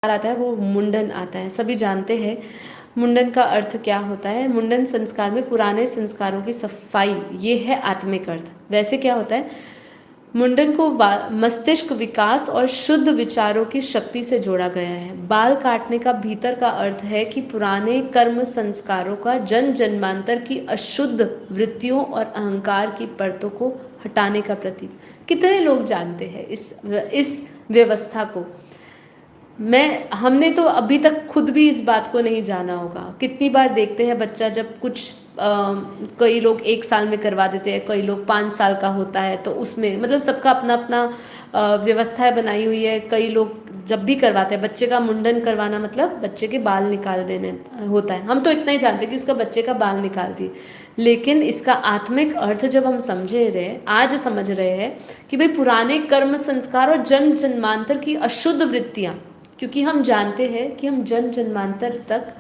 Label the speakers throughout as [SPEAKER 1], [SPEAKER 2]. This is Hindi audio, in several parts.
[SPEAKER 1] आता है वो मुंडन आता है। सभी जानते हैं मुंडन का अर्थ क्या होता है। मुंडन संस्कार में पुराने संस्कारों की सफाई, ये है आत्मिक अर्थ। वैसे क्या होता है, मुंडन को मस्तिष्क विकास और शुद्ध विचारों की शक्ति से जोड़ा गया है। बाल काटने का भीतर का अर्थ है कि पुराने कर्म संस्कारों का जन्म जन्मांतर की अशुद्ध वृत्तियों और अहंकार की परतों को हटाने का प्रतीक। कितने लोग जानते हैं इस व्यवस्था को। हमने तो अभी तक खुद भी इस बात को नहीं जाना होगा। कितनी बार देखते हैं बच्चा जब कुछ कई लोग 1 साल में करवा देते हैं, कई लोग 5 साल का होता है, तो उसमें मतलब सबका अपना अपना व्यवस्थाएं बनाई हुई है। कई लोग जब भी करवाते हैं, बच्चे का मुंडन करवाना मतलब बच्चे के बाल निकाल देने होता है। हम तो इतना ही जानते हैं कि उसका बच्चे का बाल निकाल दिए, लेकिन इसका आत्मिक अर्थ जब हम आज समझ रहे हैं कि भाई पुराने कर्म संस्कार और जन्म जन्मांतर की अशुद्ध वृत्तियाँ, क्योंकि हम जानते हैं कि हम जन्म जन्मांतर तक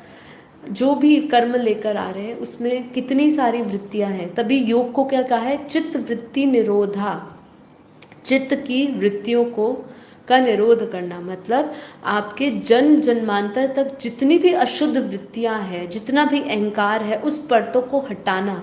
[SPEAKER 1] जो भी कर्म लेकर आ रहे हैं उसमें कितनी सारी वृत्तियां हैं। तभी योग को क्या कहा है, चित्त वृत्ति निरोधा। चित्त की वृत्तियों को का निरोध करना मतलब आपके जन्म जन्मांतर तक जितनी भी अशुद्ध वृत्तियां हैं, जितना भी अहंकार है, उस परतों को हटाना।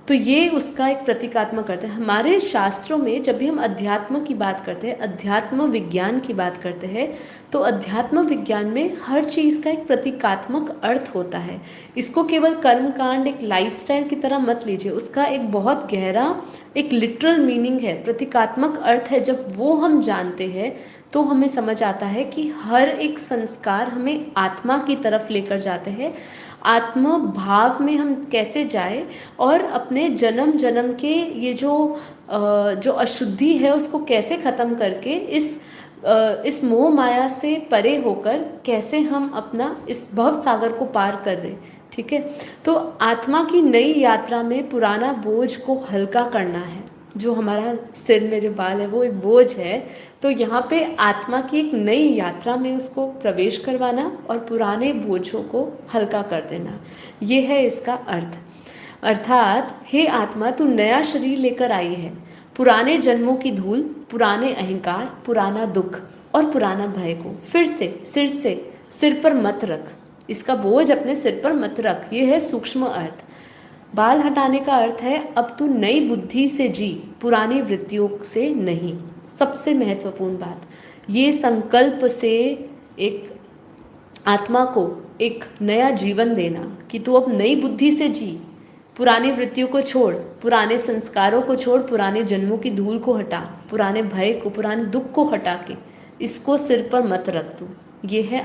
[SPEAKER 1] तो ये उसका एक प्रतीकात्मक अर्थ है। हमारे शास्त्रों में जब भी हम अध्यात्म की बात करते हैं, अध्यात्म विज्ञान की बात करते हैं, तो अध्यात्म विज्ञान में हर चीज़ का एक प्रतीकात्मक अर्थ होता है। इसको केवल कर्मकांड एक लाइफस्टाइल की तरह मत लीजिए, उसका एक बहुत गहरा एक लिटरल मीनिंग है, प्रतीकात्मक अर्थ है। जब वो हम जानते हैं तो हमें समझ आता है कि हर एक संस्कार हमें आत्मा की तरफ लेकर जाते हैं। आत्म भाव में हम कैसे जाए और अपने जन्म जन्म के ये जो अशुद्धि है उसको कैसे ख़त्म करके इस मोह माया से परे होकर कैसे हम अपना इस भव सागर को पार कर रहे। ठीक है, तो आत्मा की नई यात्रा में पुराना बोझ को हल्का करना है। जो हमारा सिर में जो बाल है वो एक बोझ है, तो यहाँ पे आत्मा की एक नई यात्रा में उसको प्रवेश करवाना और पुराने बोझों को हल्का कर देना, ये है इसका अर्थ। अर्थात हे आत्मा, तू नया शरीर लेकर आई है। पुराने जन्मों की धूल, पुराने अहंकार, पुराना दुख और पुराना भय को फिर से सिर पर मत रख। इसका बोझ अपने सिर पर मत रख, ये है सूक्ष्म अर्थ। बाल हटाने का अर्थ है अब तू नई बुद्धि से जी, पुरानी वृत्तियों से नहीं। सबसे महत्वपूर्ण बात, ये संकल्प से एक आत्मा को एक नया जीवन देना कि तू अब नई बुद्धि से जी, पुरानी वृत्तियों को छोड़, पुराने संस्कारों को छोड़, पुराने जन्मों की धूल को हटा, पुराने भय को, पुराने दुख को हटा के इसको सिर पर मत रख तू। ये है